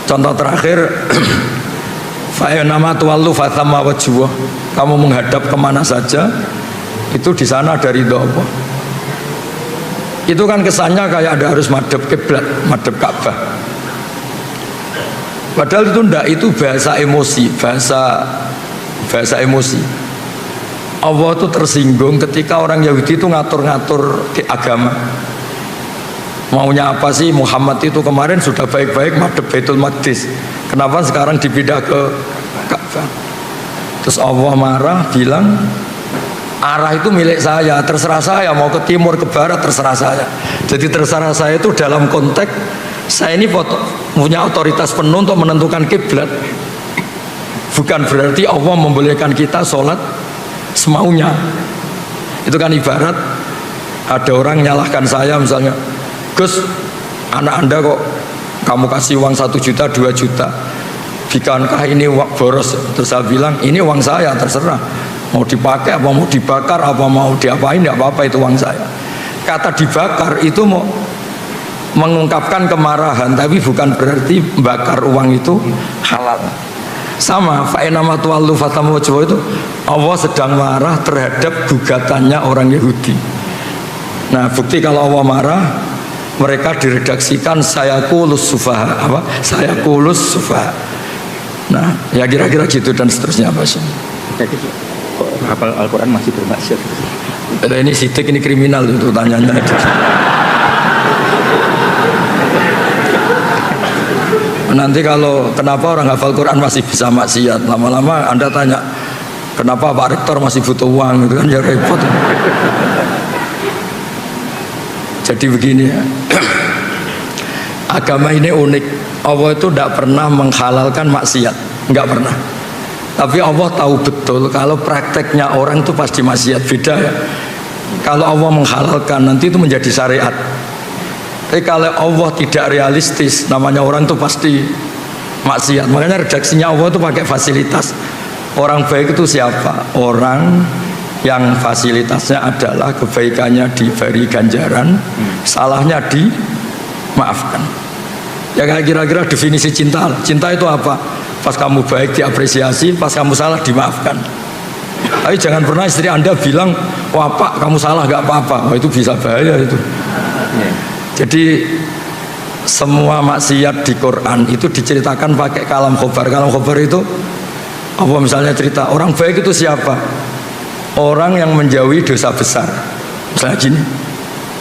Contoh terakhir, fa'inama tuwallu fathamma wajhuh, kamu menghadap kemana saja itu di sana ada ridho Allah. Itu kan kesannya kayak ada harus madhep kiblat, madhep Ka'bah. Padahal itu enggak, itu bahasa emosi, bahasa emosi. Allah itu tersinggung ketika orang Yahudi itu ngatur-ngatur agama. Maunya apa sih? Muhammad itu kemarin sudah baik-baik madhep Baitul Maqdis, kenapa sekarang dipindah ke Ka'bah? Terus Allah marah, bilang arah itu milik saya, terserah saya mau ke timur, ke barat, terserah saya. Jadi terserah saya itu dalam konteks saya ini punya otoritas penuh untuk menentukan kiblat. Bukan berarti Allah membolehkan kita sholat semaunya. Itu kan ibarat ada orang nyalahkan saya misalnya, Gus, anak Anda kok kamu kasih uang 1 juta, 2 juta, bukankah ini uang boros? Terus saya bilang ini uang saya, terserah mau dipakai apa mau dibakar apa mau diapain, tidak apa-apa, itu uang saya. Kata dibakar itu mau mengungkapkan kemarahan, tapi bukan berarti bakar uang itu halal. Sama fa'inama tuwallu fathamma wajhuh, itu Allah sedang marah terhadap gugatannya orang Yahudi. Nah, bukti kalau Allah marah, mereka diredaksikan saya kulus sufaha, apa? Saya kulus sufaha. Nah, ya kira-kira gitu dan seterusnya, Pak Syekh. Jadi kok hafal Al-Quran masih bermaksiat? Ini sidik, ini kriminal itu tanyanya. Nanti kalau kenapa orang hafal Quran masih bisa maksiat, lama-lama Anda tanya kenapa Pak Rektor masih butuh uang, itu kan ya repot. Jadi begini ya, agama ini unik. Allah itu tidak pernah menghalalkan maksiat, nggak pernah. Tapi Allah tahu betul kalau prakteknya orang itu pasti maksiat. Beda ya, kalau Allah menghalalkan nanti itu menjadi syariat. Tapi kalau Allah tidak realistis, namanya orang itu pasti maksiat. Makanya redaksinya Allah itu pakai fasilitas. Orang baik itu siapa? Orang yang fasilitasnya adalah kebaikannya diberi ganjaran, salahnya dimaafkan. Ya kira-kira definisi cinta. Cinta itu apa? Pas kamu baik diapresiasi, pas kamu salah dimaafkan. Tapi jangan pernah istri Anda bilang, wah Pak kamu salah gak apa-apa. Itu bisa bahaya itu. Jadi semua maksiat di Quran itu diceritakan pakai kalam khobar. Kalam khobar itu apa? Misalnya cerita orang baik itu siapa? Orang yang menjauhi dosa besar. Misalnya gini,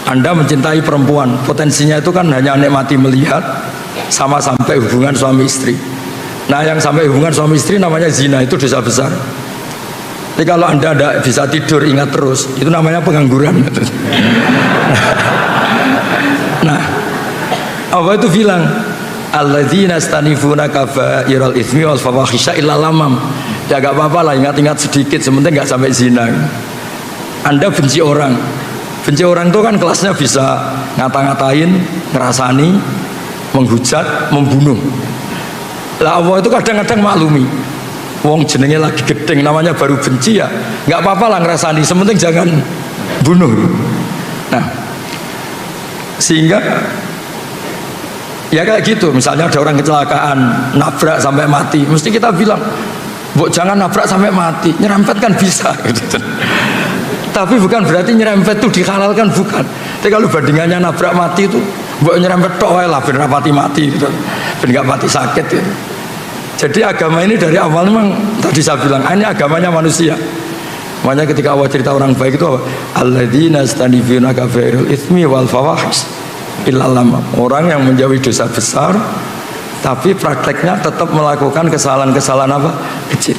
Anda mencintai perempuan, potensinya itu kan hanya nikmati melihat sama sampai hubungan suami istri. Nah yang sampai hubungan suami istri namanya zina, itu dosa besar. Tapi kalau Anda tidak bisa tidur ingat terus, itu namanya pengangguran. Nah, Allah itu bilang alladzina stanifuna kabairal itsmi wal fawahisha illa lamam. Ya gak apa-apa lah, ingat-ingat sedikit, sementing gak sampai zina. Anda benci orang itu kan kelasnya bisa ngata-ngatain, ngerasani, menghujat, membunuh. Lah Allah itu kadang-kadang maklumi, wong jenenge lagi gedeng, namanya baru benci ya gak apa-apa lah ngerasani, sementing jangan bunuh. Nah, sehingga Ya kayak gitu, misalnya ada orang kecelakaan, nabrak sampai mati, mesti kita bilang, "Bu, jangan nabrak sampai mati, nyerempet kan bisa." Gitu. Tapi bukan berarti nyerempet itu dihalalkan, bukan. Tapi kalau bandingannya nabrak mati itu, "Bu, nyerempet tok wae lah ben ra mati gitu. Ben gak mati sakit gitu. Jadi agama ini dari awal memang tadi saya bilang, ini agamanya manusia. Makanya ketika Allah cerita orang baik itu apa? Alladzina yastanibuna kabairul itsmi wal fawahish illa lamam. Orang yang menjauhi dosa besar tapi prakteknya tetap melakukan kesalahan-kesalahan apa? Kecil.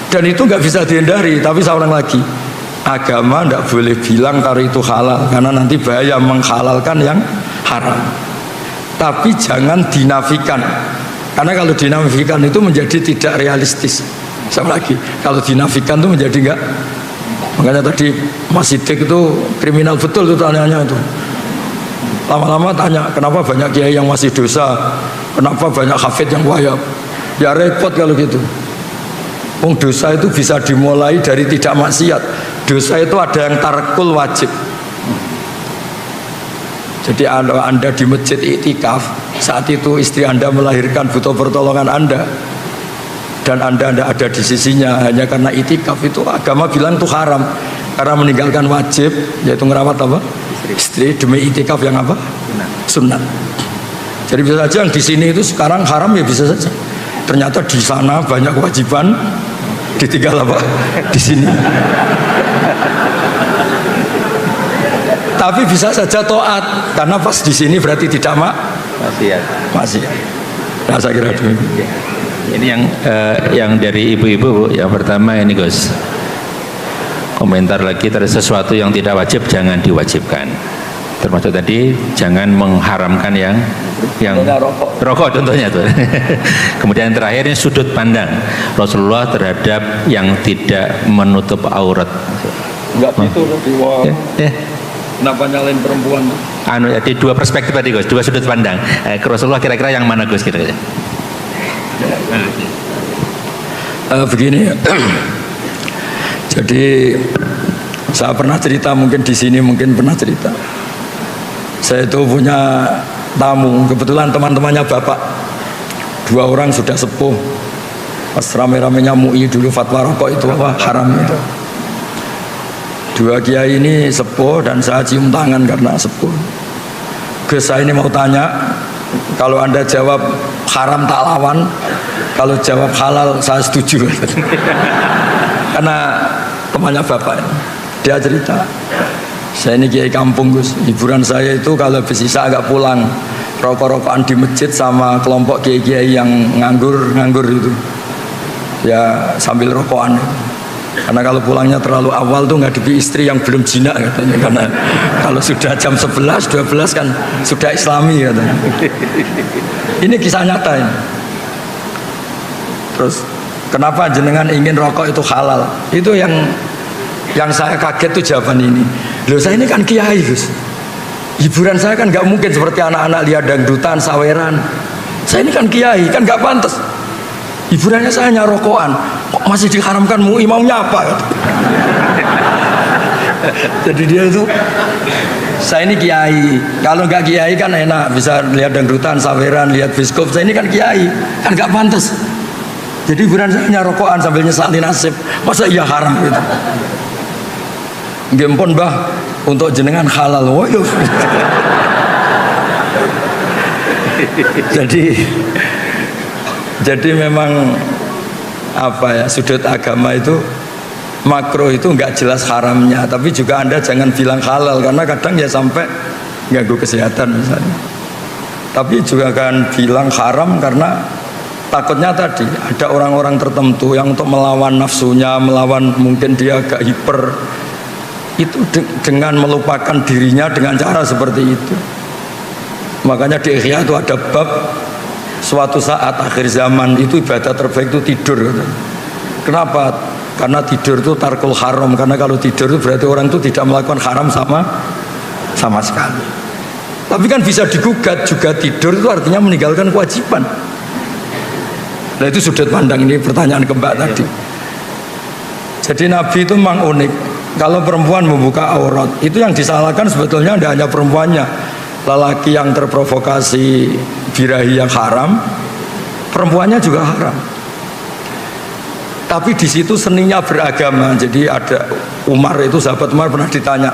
Dan itu nggak bisa dihindari. Tapi saya ulang lagi, agama nggak boleh bilang kalau itu halal, karena nanti bahaya menghalalkan yang haram. Tapi jangan dinafikan, karena kalau dinafikan itu menjadi tidak realistis. Sama lagi, kalau dinafikan itu menjadi enggak. Makanya tadi Mas Siddiq itu kriminal betul itu tanyanya itu. Lama-lama tanya, kenapa banyak kiai yang masih dosa, kenapa banyak hafid yang wayang. Ya repot kalau gitu. Dosa itu bisa dimulai dari tidak maksiat. Dosa itu ada yang tarkul wajib. Jadi anda di masjid iktikaf, saat itu istri anda melahirkan, butuh pertolongan anda, dan anda ada di sisinya hanya karena iktikaf, itu agama bilang itu haram, karena meninggalkan wajib, yaitu ngerawat apa? Istri demi iktikaf yang apa? Sunnah. Jadi bisa saja yang di sini itu sekarang haram, ya bisa saja. Ternyata di sana banyak kewajiban, ditinggal apa? Di sini. Tapi bisa saja taat, karena pas di sini berarti tidak masih. Nah, saya kira demikian. Ini yang dari ibu-ibu, yang pertama ini Gus, komentar lagi, terhadap sesuatu yang tidak wajib jangan diwajibkan, termasuk tadi jangan mengharamkan yang rokok contohnya tuh. Kemudian terakhir ini sudut pandang Rasulullah terhadap yang tidak menutup aurat. Enggak gitu Kenapa nyalain perempuan? Jadi dua perspektif tadi Gus, dua sudut pandang. Ke Rasulullah kira-kira yang mana Gus kira-kira? Begini ya. Jadi saya pernah cerita, mungkin di sini mungkin pernah cerita. Saya itu punya tamu, kebetulan teman-temannya bapak, dua orang sudah sepuh. Pas rame-ramenya MUI dulu fatwa rokok itu apa haram itu. Dua kiai ini sepuh dan saya cium tangan karena sepuh. Gus, saya ini mau tanya, kalau anda jawab haram tak lawan, kalau jawab halal saya setuju. Karena temannya bapak ini, dia cerita, saya ini kiai kampung Gus, hiburan saya itu kalau habis isya agak pulang, rokok-rokokan di masjid sama kelompok kiai-kiai yang nganggur itu, ya sambil rokokan. Karena kalau pulangnya terlalu awal tuh ngadepi istri yang belum jinak katanya, karena kalau sudah jam 11, 12 kan sudah islami katanya. Ini kisah nyata ini. Terus kenapa jenengan ingin rokok itu halal? Itu yang saya kaget tuh jawaban ini. Loh, saya ini kan kiai Gus, hiburan saya kan nggak mungkin seperti anak-anak lihat dangdutan, saweran. Saya ini kan kiai, kan nggak pantas. Hiburannya saya hanya rokokan, kok masih diharamkan MUI, maunya apa? Jadi dia itu, saya ini kiai, kalau nggak kiai kan enak, bisa lihat dangdutan, saweran, lihat biskop. Saya ini kan kiai, kan nggak pantas. Jadi hiburan saya hanya rokokan sambil nyesalin nasib, masa iya haram gitu? Gempon bah, untuk jenengan halal, woyo. Jadi memang apa ya, sudut agama itu makro itu nggak jelas haramnya, tapi juga anda jangan bilang halal, karena kadang ya sampai ganggu kesehatan misalnya. Tapi juga kan bilang haram karena takutnya tadi ada orang-orang tertentu yang untuk melawan nafsunya, melawan mungkin dia agak hiper, itu dengan melupakan dirinya dengan cara seperti itu. Makanya di Ihya itu ada bab suatu saat akhir zaman itu ibadah terbaik itu tidur. Kenapa? Karena tidur itu tarkul haram, karena kalau tidur itu berarti orang itu tidak melakukan haram sama sekali. Tapi kan bisa digugat juga, tidur itu artinya meninggalkan kewajiban. Nah itu sudut pandang, ini pertanyaan ke Mbak tadi. Jadi Nabi itu memang unik. Kalau perempuan membuka aurat, itu yang disalahkan sebetulnya tidak hanya perempuannya, lelaki yang terprovokasi birahi yang haram, perempuannya juga haram. Tapi di situ seninya beragama. Jadi ada Umar itu, sahabat Umar pernah ditanya,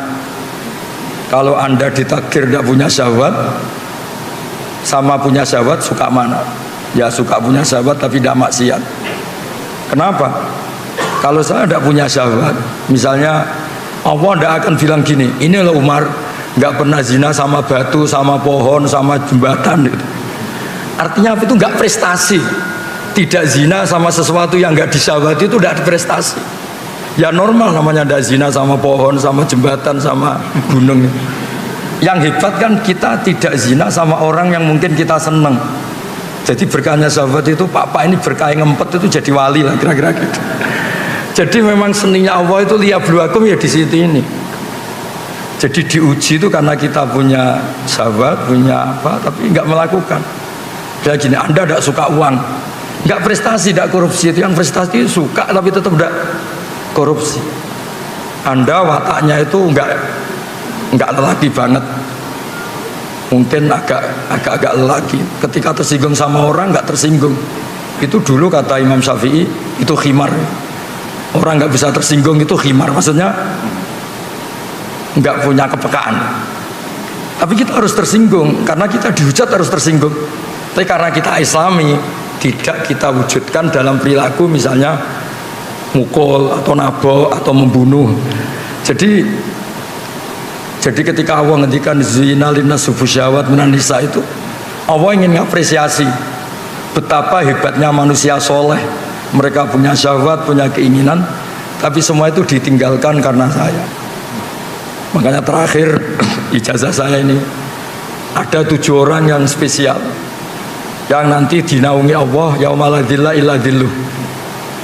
kalau anda ditakdir tidak punya syahwat sama punya syahwat suka mana? Ya suka punya syahwat tapi tidak maksiat. Kenapa? Kalau saya tidak punya syahwat, misalnya Allah tidak akan bilang gini, ini loh Umar nggak pernah zina sama batu, sama pohon, sama jembatan gitu. Artinya apa itu? Nggak prestasi. Tidak zina sama sesuatu yang nggak disyahwati itu tidak ada prestasi. Ya normal namanya tidak zina sama pohon, sama jembatan, sama gunung. Yang hebat kan kita tidak zina sama orang yang mungkin kita seneng. Jadi berkahnya sahabat itu, Pak ini berkah ngempet itu jadi wali lah kira-kira gitu. Jadi memang seninya Allah itu liyabluwakum ya di situ ini. Jadi diuji itu karena kita punya sahabat, punya apa, tapi nggak melakukan. Kayak gini, Anda tidak suka uang, nggak prestasi, tidak korupsi. Itu yang prestasi suka tapi tetap tidak korupsi. Anda wataknya itu nggak lelaki banget, mungkin agak lelaki. Ketika tersinggung sama orang nggak tersinggung. Itu dulu kata Imam Syafi'i itu khimar. Orang nggak bisa tersinggung itu khimar, maksudnya nggak punya kepekaan. Tapi kita harus tersinggung karena kita dihujat harus tersinggung. Tapi karena kita Islami tidak kita wujudkan dalam perilaku, misalnya mukul atau nabok atau membunuh. Jadi ketika Allah ngendikan zina linnas syahwat minan nisa itu, Allah ingin mengapresiasi betapa hebatnya manusia soleh. Mereka punya syahwat, punya keinginan, tapi semua itu ditinggalkan karena saya. Makanya terakhir ijazah saya ini ada 7 orang yang spesial yang nanti dinaungi Allah yaumala dzilla illa dzilluh.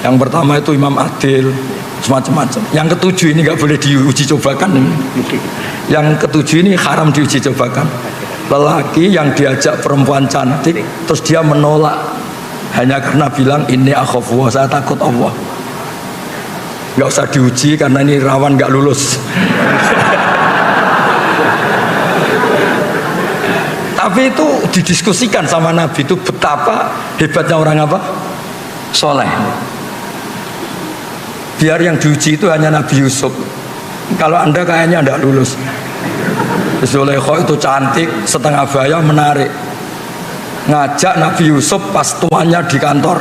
Yang pertama itu Imam Adil, semacam-macam. Yang ketujuh ini nggak boleh diuji cobakan ini. Yang ketujuh ini haram diuji cobakan. Lelaki yang diajak perempuan cantik terus dia menolak hanya karena bilang ini akhafullah, saya takut Allah. Nggak usah diuji karena ini rawan nggak lulus. Tapi itu didiskusikan sama Nabi itu betapa hebatnya orang apa? Soleh. Biar yang diuji itu hanya Nabi Yusuf. Kalau Anda kayaknya tidak lulus. Zulaikha itu cantik, setengah baya, menarik. Ngajak Nabi Yusuf pas tuannya di kantor,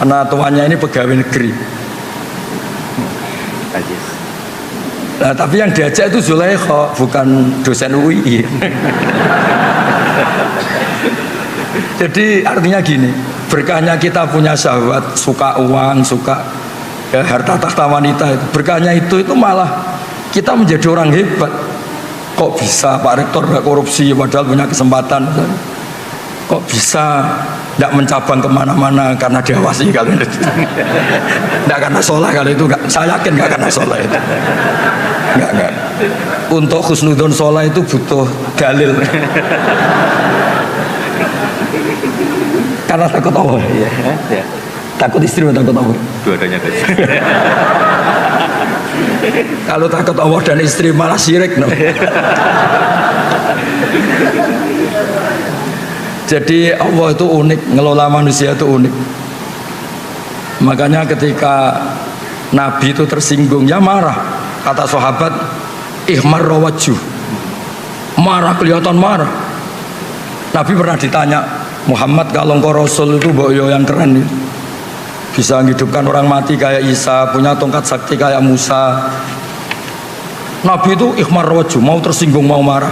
karena tuannya ini pegawai negeri. Nah, tapi yang diajak itu Zulaikha, bukan dosen UI. Jadi artinya gini, berkahnya kita punya syahwat, suka uang, suka ya, harta tahta wanita itu. Berkahnya itu malah kita menjadi orang hebat. Kok bisa Pak Rektor nggak korupsi padahal punya kesempatan? Kok bisa nggak mencabang kemana-mana karena diawasi kalau itu? Nggak karena sholat kalau itu nggak. Saya yakin nggak karena sholat itu. Nggak. Untuk husnudon sholat itu butuh dalil. Karena takut Allah. Ya. Takut istri atau takut Allah? Dua-duanya guys. Kalau takut Allah dan istri malah syirik, no? Jadi Allah itu unik, ngelola manusia itu unik. Makanya ketika Nabi itu tersinggung, ya marah. Kata sahabat, ihmar rawajjuh, marah, kelihatan marah. Nabi pernah ditanya, Muhammad kalau engkau Rasul itu boyo yang keren itu, bisa menghidupkan orang mati kayak Isa, punya tongkat sakti kayak Musa. Nabi itu ikhmar wajhu, mau tersinggung, mau marah.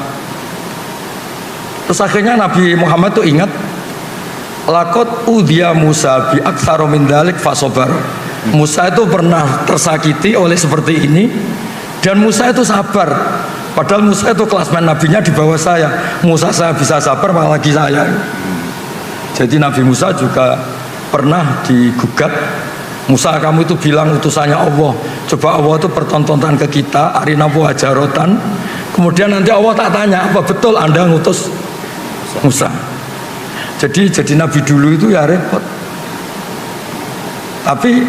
Terus akhirnya Nabi Muhammad itu ingat, laqad udhiya Musa bi aktsara min dzalik fasabar. Musa itu pernah tersakiti oleh seperti ini dan Musa itu sabar. Padahal Musa itu kelasmen nabinya di bawah saya. Musa saya bisa sabar, apalagi saya. Jadi Nabi Musa juga pernah digugat. Musa, kamu itu bilang utusannya Allah. Coba Allah itu pertontonan ke kita, arina wajarotan. Kemudian nanti Allah tak tanya, apa betul Anda ngutus Musa? Jadi Nabi dulu itu ya repot. Tapi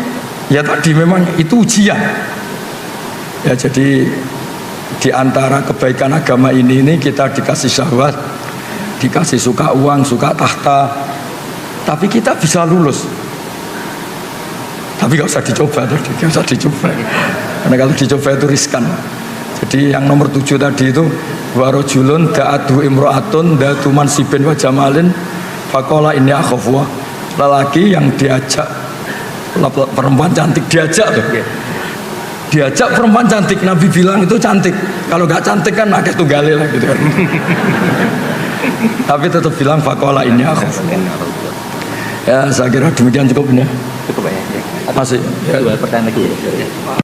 ya tadi memang itu ujian. Ya jadi di antara kebaikan agama ini kita dikasih syahwat, dikasih suka uang, suka tahta, tapi kita bisa lulus. Tapi nggak usah dicoba tadi, nggak usah dicoba. Karena kalau dicoba itu riskan. Jadi yang nomor 7 tadi itu warojulun da'atu imro'atun da'atu mansibin wa jamalin fakola ini akhafwa. Lelaki yang diajak perempuan cantik, diajak tuh. Diajak perempuan cantik, Nabi bilang itu cantik. Kalau nggak cantik kan akeh tunggale lah gitu kan. Tapi tetap bilang fakola ini akhafwa. Ya saya kira demikian cukup ini. Cukup ya. Masih. Dua pertanyaan lagi ya.